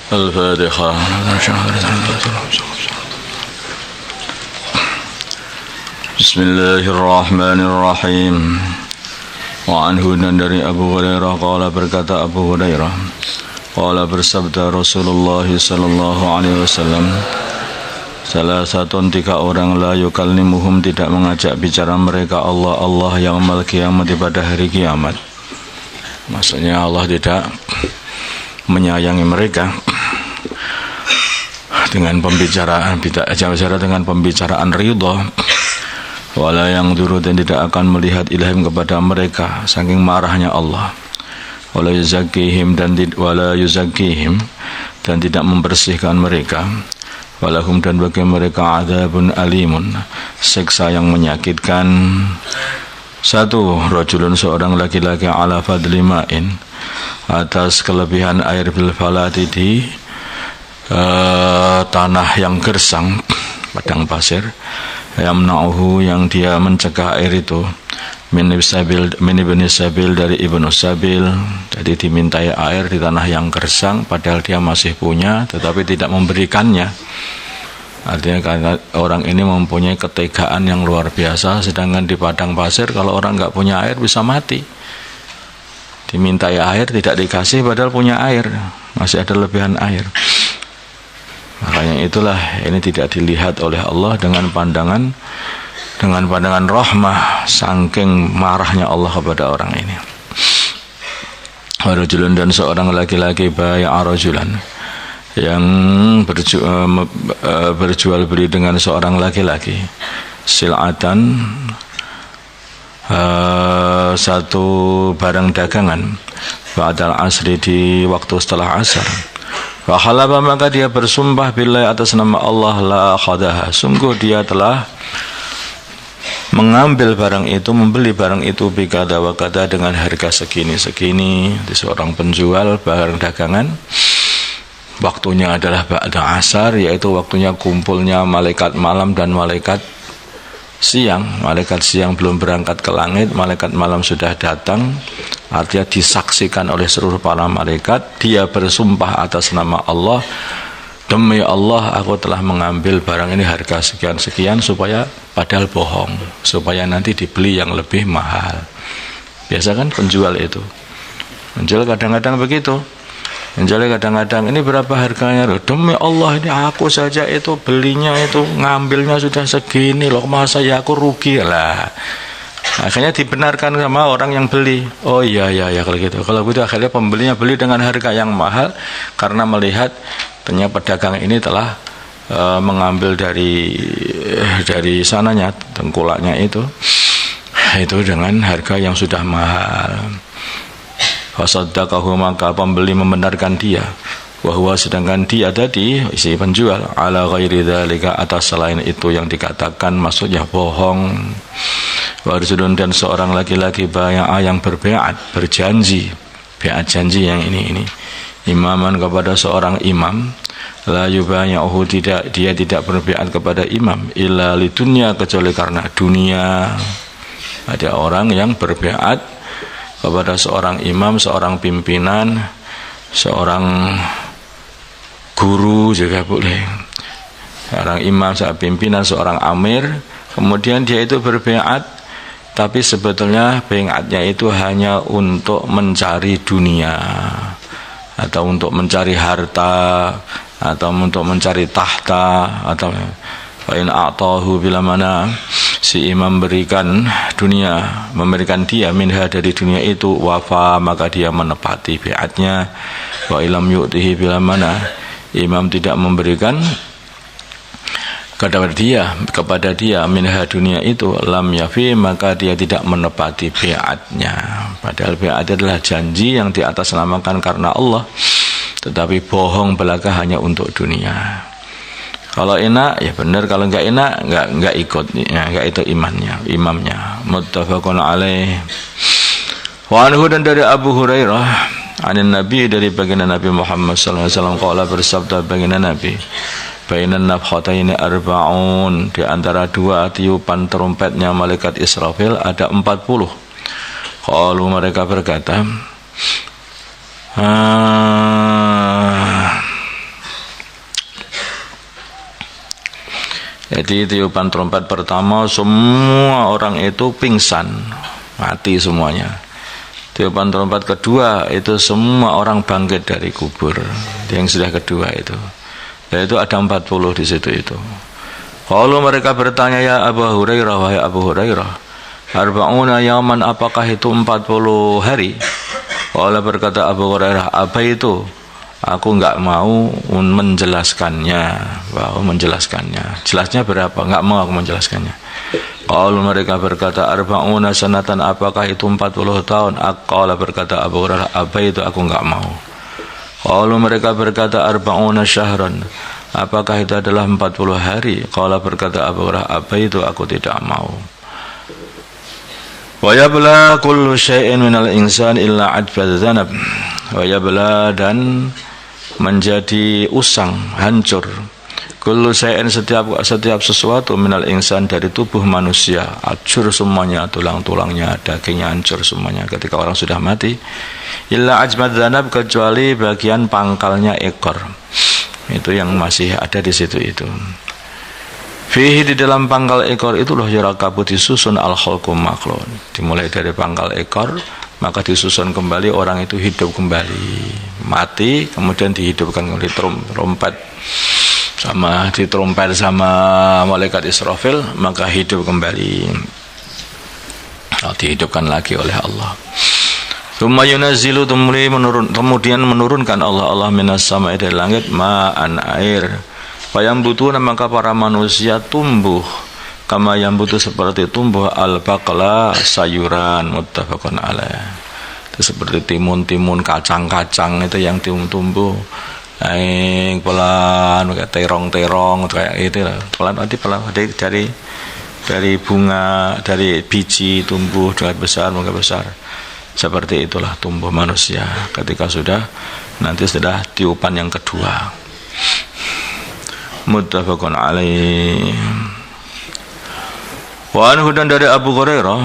الفاتحة. بسم الله الرحمن الرحيم. وعنه dari Abu Hurairah qala berkata Abu Hurairah qala bersabda Rasulullah sallallahu alaihi wasallam, salah satu 3 orang la yukallimuhum tidak mengajak bicara mereka Allah yaumal qiyamah pada hari kiamat. Maksudnya Allah tidak menyayangi mereka dengan pembicaraan, tidak bicara dengan pembicaraan ridha, wala yang duru dan tidak akan melihat ilaihim kepada mereka saking marahnya Allah, wala yuzakkihim dan tidak membersihkan mereka, walahum dan bagi mereka adzabun alimun, siksa yang menyakitkan. 1. Rajulun seorang laki-laki ala fadli ma'in atas kelebihan air bil falati di tanah yang gersang, padang pasir, yamna'uhu yang dia mencegah air itu min ibni sabil dari ibnu sabil. Jadi dimintai air di tanah yang gersang padahal dia masih punya tetapi tidak memberikannya. Artinya karena orang ini mempunyai ketegaan yang luar biasa, sedangkan di padang pasir kalau orang nggak punya air bisa mati. Dimintai air tidak dikasih padahal punya air, masih ada lebihan air. Makanya itulah ini tidak dilihat oleh Allah dengan pandangan rahmah, saking marahnya Allah kepada orang ini. Rajulun dan seorang laki-laki bai'a rajulan yang berjual beli dengan seorang laki-laki sil'atan, satu barang dagangan, ba'dal asri di waktu setelah asar. Wa halaba maka dia bersumpah billahi atas nama Allah la khadaha, sungguh dia telah mengambil barang itu, membeli barang itu bikada wa kada dengan harga segini di seorang penjual barang dagangan. Waktunya adalah ba'da asar, yaitu waktunya kumpulnya malaikat malam dan malaikat siang. Malaikat siang belum berangkat ke langit, malaikat malam sudah datang. Artinya disaksikan oleh seluruh para malaikat. Dia bersumpah atas nama Allah, demi Allah aku telah mengambil barang ini harga sekian-sekian, supaya padahal bohong, supaya nanti dibeli yang lebih mahal. Biasa kan penjual itu, penjual kadang-kadang begitu. Penjual kadang-kadang ini berapa harganya, demi Allah ini aku saja itu belinya itu ngambilnya sudah segini loh, masa ya aku rugi lah. Akhirnya dibenarkan sama orang yang beli. Oh iya kalau gitu akhirnya pembelinya beli dengan harga yang mahal karena melihat ternyata pedagang ini telah mengambil dari sananya, tengkulaknya itu dengan harga yang sudah mahal. Fasaddaqahu maka pembeli membenarkan dia, wahwa sedangkan dia tadi si penjual ala ghairi dzalika atas selain itu yang dikatakan, maksudnya bohong. Warjulun dan seorang laki-laki bai'a yang berjanji, bai'at janji yang ini imaman kepada seorang imam, la yubay'uhu dia tidak berbai'at kepada imam illa lidunya kecuali karena dunia. Ada orang yang berbai'at kepada seorang imam, seorang pimpinan, seorang guru juga boleh. Seorang imam, seorang pimpinan, seorang amir, kemudian dia itu berbai'at, tapi sebetulnya bai'atnya itu hanya untuk mencari dunia, atau untuk mencari harta, atau untuk mencari tahta, atau fa'in a'tahu bila mana si imam memberikan dia minha dari dunia itu, wafa maka dia menepati bai'atnya. Wa ilam yu'tihi bila mana imam tidak memberikan kepada dia minha dunia itu, lam yafi maka dia tidak menepati bai'atnya. Padahal bai'at adalah janji yang diatasnamakan karena Allah, tetapi bohong belaka hanya untuk dunia. Kalau enak ya benar, kalau enggak enak enggak ikut ya, enggak itu imamnya. Muttafaqun alaih. Wa anhu dan dari Abu Hurairah anin Nabi dari baginda Nabi Muhammad sallallahu alaihi wasallam qala bersabda baginda Nabi, bainan nafkhataini arba'un, di antara 2 tiupan terumpetnya malaikat Israfil ada 40. Qalu mereka berkata, Jadi tiupan trompet pertama semua orang itu pingsan, mati semuanya. Tiupan trompet kedua itu semua orang bangkit dari kubur. Yang sudah kedua itu. Yaitu ada 40 di situ itu. Kalau mereka bertanya, ya Abu Hurairah, wahai Abu Hurairah, arba'una yaman, apakah itu 40 hari? Kalau berkata Abu Hurairah, apa itu? Aku enggak mau menjelaskannya. Wow, menjelaskannya. Jelasnya berapa? Enggak mau aku menjelaskannya. Kalau mereka berkata arba'una sanatan, apakah itu 40 tahun? Kalau berkata Abu Hurairah, apa itu? Aku enggak mau. Kalau mereka berkata arba'una syahran, apakah itu adalah 40 hari? Kalau berkata Abu Hurairah, apa itu? Aku tidak mau. Wa yabla kullu syai'in minal insan illa adfadz dzanab. Wa yabla, dan menjadi usang, hancur. Kullu syai'in, setiap sesuatu minal insan, dari tubuh manusia, hancur semuanya, tulang-tulangnya, dagingnya hancur semuanya ketika orang sudah mati. Illa ajmad dzanab, kecuali bagian pangkalnya ekor. Itu yang masih ada di situ itu. Fihi, di dalam pangkal ekor itu loh yarakabu, disusun al-khalqu makhluk. Dimulai dari pangkal ekor, maka disusun kembali, orang itu hidup kembali, mati kemudian dihidupkan, diterompet sama malaikat Israfil, maka hidup kembali, dihidupkan lagi oleh Allah. Tsumma yunazzilu, kemudian menurunkan Allah minas sama'i, dari langit, ma'an, air. Fayambutuna, maka para manusia tumbuh, kama yambutu, seperti tumbuh al-baqla, sayuran, muttafaqun alaih. Itu seperti timun-timun, kacang-kacang itu yang tumbuh naik pelan, kayak terong-terong kayak itu lah. Pelan dari bunga, dari biji tumbuh dengan besar, maka besar. Seperti itulah tumbuh manusia ketika sudah tiupan yang kedua. Muttafaqun alaih. Wa anhu, dan dari Abu Hurairah,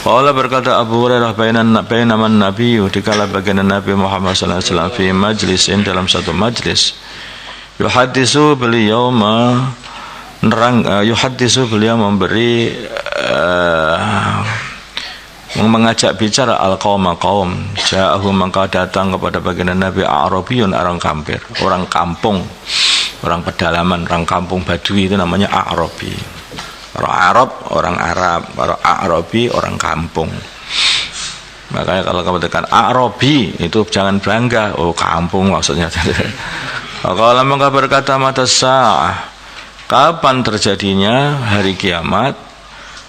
qala, berkata Abu Hurairah, bainaman nabiyyu, dikala baginda Nabi Muhammad sallallahu alaihi wasallam fi majlisin, dalam satu majlis, yuhaddisu, beliau memberi mengajak bicara al-qauma, kaum. Ja'ahu, maka datang kepada baginda Nabi A'rabiyun, orang kampung, orang pedalaman, orang kampung Badui, itu namanya A'rabi. Orang Arab, orang Arab. Orang A'rabi, orang kampung. Makanya kalau kamu tekan A'rabi, itu jangan bangga, oh kampung maksudnya. Kalau maka berkata, mata sa'ah, kapan terjadinya hari kiamat?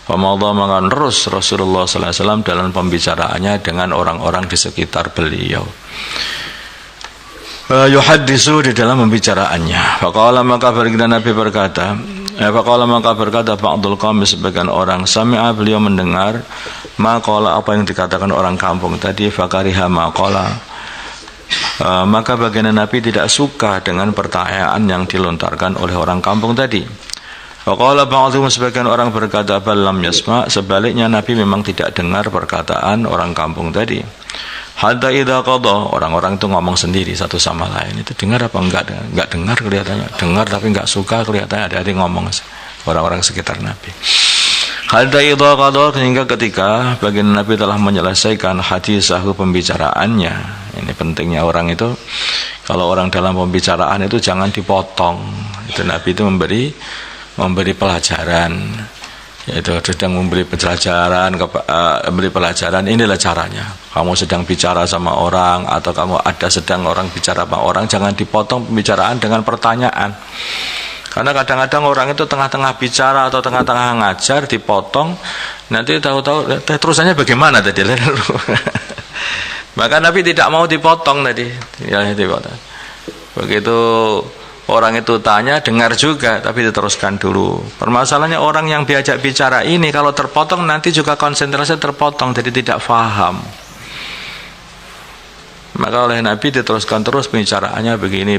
Famadha, maka terus Rasulullah sallallahu alaihi wasallam dalam pembicaraannya dengan orang-orang di sekitar beliau. Yuhaddisu, di dalam pembicaraannya. Faqala, maka baginda Nabi berkata, ba'dul qaum, sebagian orang, sami'a, beliau mendengar, maqala, apa yang dikatakan orang kampung tadi, fakariha maqala, maka baginda Nabi tidak suka dengan pertanyaan yang dilontarkan oleh orang kampung tadi. Faqala ba'dhum, sebagian orang berkata, bal lam yasma', sebaliknya Nabi memang tidak dengar perkataan orang kampung tadi. Hatta idza qada, orang-orang itu ngomong sendiri satu sama lain. Itu dengar apa enggak dengar kelihatannya. Dengar tapi enggak suka kelihatannya, ada yang ngomong orang-orang sekitar Nabi. Hatta idza qada, sehingga ketika baginda Nabi telah menyelesaikan hadisahu, pembicaraannya. Ini pentingnya orang itu, kalau orang dalam pembicaraan itu jangan dipotong. Itu Nabi itu memberi pelajaran, yaitu sedang memberi pelajaran, inilah caranya. Kamu sedang bicara sama orang, atau kamu sedang orang bicara sama orang, jangan dipotong pembicaraan dengan pertanyaan. Karena kadang-kadang orang itu tengah-tengah bicara atau tengah-tengah ngajar, dipotong, nanti tahu-tahu terusannya bagaimana tadi. Maka Nabi tidak mau dipotong tadi, ya dipotong. Begitu orang itu tanya, dengar juga, tapi diteruskan dulu. Permasalahannya orang yang diajak bicara ini, kalau terpotong nanti juga konsentrasi terpotong, jadi tidak faham. Maka oleh Nabi diteruskan terus pembicaraannya, begini.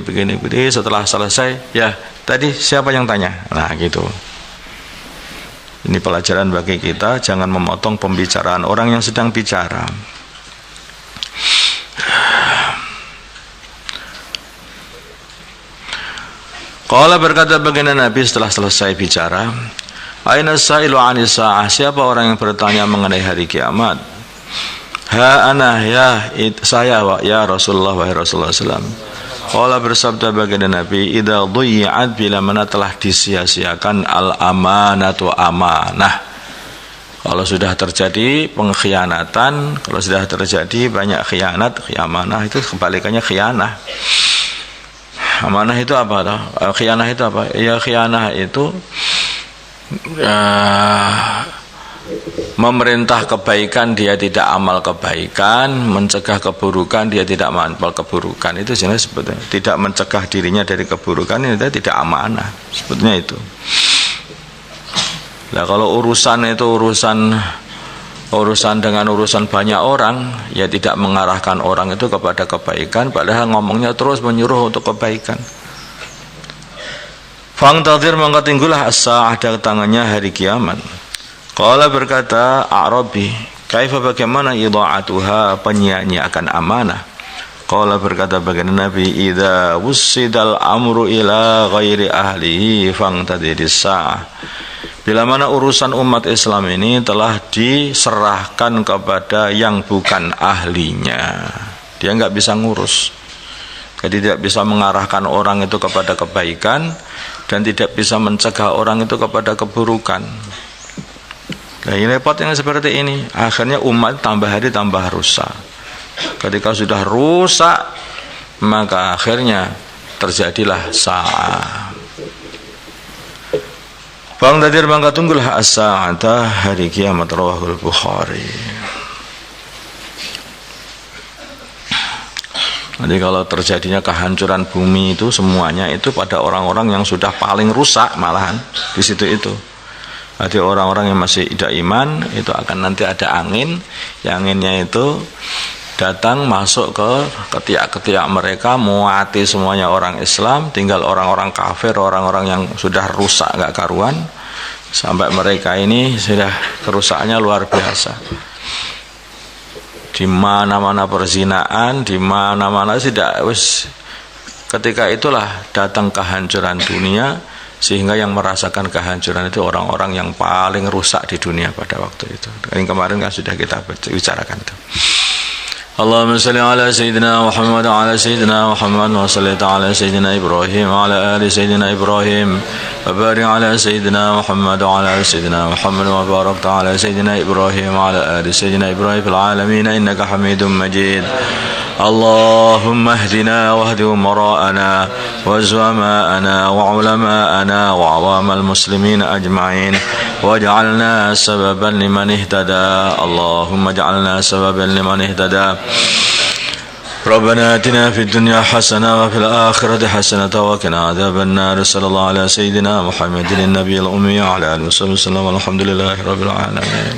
Setelah selesai, ya tadi siapa yang tanya? Nah gitu. Ini pelajaran bagi kita, jangan memotong pembicaraan orang yang sedang bicara. Qala berkata baginda Nabi setelah selesai bicara, aina sa'ilu 'anis sa'ah, siapa orang yang bertanya mengenai hari kiamat? Ha ana, ya saya ya Rasulullah, wahai Rasulullah sallam. Qala bersabda baginda Nabi, idza dhuyyi'at, bila mana telah disia-siakan al amanatu, amanah. Kalau sudah terjadi pengkhianatan, kalau sudah terjadi banyak khianat, amanah itu kebalikannya khianah. Amanah itu apa toh? Khianah itu apa? Ya khianah itu memerintah kebaikan dia tidak amal kebaikan, mencegah keburukan dia tidak amal keburukan. Itu jenis sebetulnya tidak mencegah dirinya dari keburukan, itu tidak amanah sebetulnya itu. Nah kalau urusan itu urusan dengan urusan banyak orang, ya tidak mengarahkan orang itu kepada kebaikan, padahal ngomongnya terus menyuruh untuk kebaikan. Fangtadir, maka tunggulah as-sa'ah, datangannya hari kiamat. Qala berkata A'rabi, kaifa, bagaimana idha'atuha, penyia-nyiakan amanah. Qala berkata baginda Nabi, idza wussidal amru ila ghairi ahlihi fangtadiris sa'ah, bila mana urusan umat Islam ini telah diserahkan kepada yang bukan ahlinya, dia nggak bisa ngurus, jadi tidak bisa mengarahkan orang itu kepada kebaikan dan tidak bisa mencegah orang itu kepada keburukan. Nah ini repot yang seperti ini, akhirnya umat tambah hari tambah rusak. Ketika sudah rusak, maka akhirnya terjadilah sa'ah. Bang tadir, maka tunggulah as-sa'ata, hari kiamat. Rawahul Bukhari. Jadi kalau terjadinya kehancuran bumi itu semuanya itu pada orang-orang yang sudah paling rusak, malahan di situ itu. Jadi orang-orang yang masih tidak iman itu akan nanti ada angin, yang anginnya itu datang masuk ke ketiak-ketiak mereka, muati semuanya orang Islam, tinggal orang-orang kafir, orang-orang yang sudah rusak gak karuan, sampai mereka ini sudah kerusakannya luar biasa. Di mana-mana perzinaan, di mana-mana tidak, wis ketika itulah datang kehancuran dunia, sehingga yang merasakan kehancuran itu orang-orang yang paling rusak di dunia pada waktu itu. Yang kemarin kan sudah kita bicarakan itu. Allahumma salli ala Sayyidina Muhammad wa ala Sayyidina Muhammad wa salli ala Sayyidina Ibrahim wa ala ali Sayyidina Ibrahim wa barik ala Sayyidina Muhammad wa ala ali Sayyidina Muhammad wa barik ala Sayyidina Ibrahim wa ala ali Sayyidina Ibrahim fil alamin innaka Hamidum Majid. اللهم اهدنا واهد أمراءنا وزعماءنا وعلماءنا وعوام المسلمين أجمعين واجعلنا سببا لمن اهتدى. اللهم اجعلنا سببا لمن اهتدى. ربنا آتنا في الدنيا حسنة وفي الآخرة حسنة وقنا عذاب النار. صلى الله على سيدنا محمد النبي الأمي وعلى آله وصحبه وسلم. الحمد لله رب العالمين.